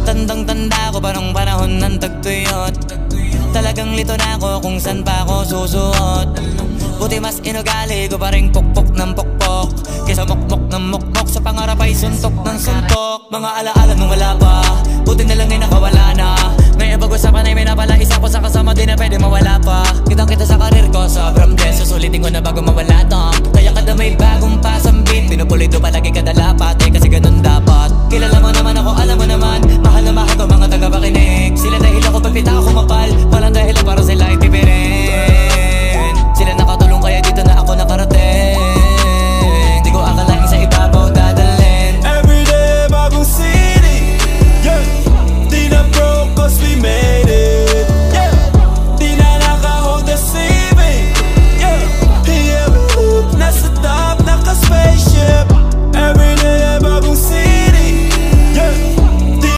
Tandang-tanda ko parang panahon ng tagtuyot. Talagang lito na ako kung san pa ako susuot. Buti mas inugali ko pa rin pukpok ng pukpok kesa mukmok ng mukmok, sa pangarap ay suntok ng suntok. Mga alaala nung wala pa, buti na lang ay nakawala na. Ngayon pag-usapan ay may napala, isa ko sa kasama di na pwede mawala pa. Kitang kita sa karir ko, sobrang bless. Susulitin ko na bago mawala to. Kaya kada may bagong pasambit, pinupulito palagi kada lapat. Kasi ganun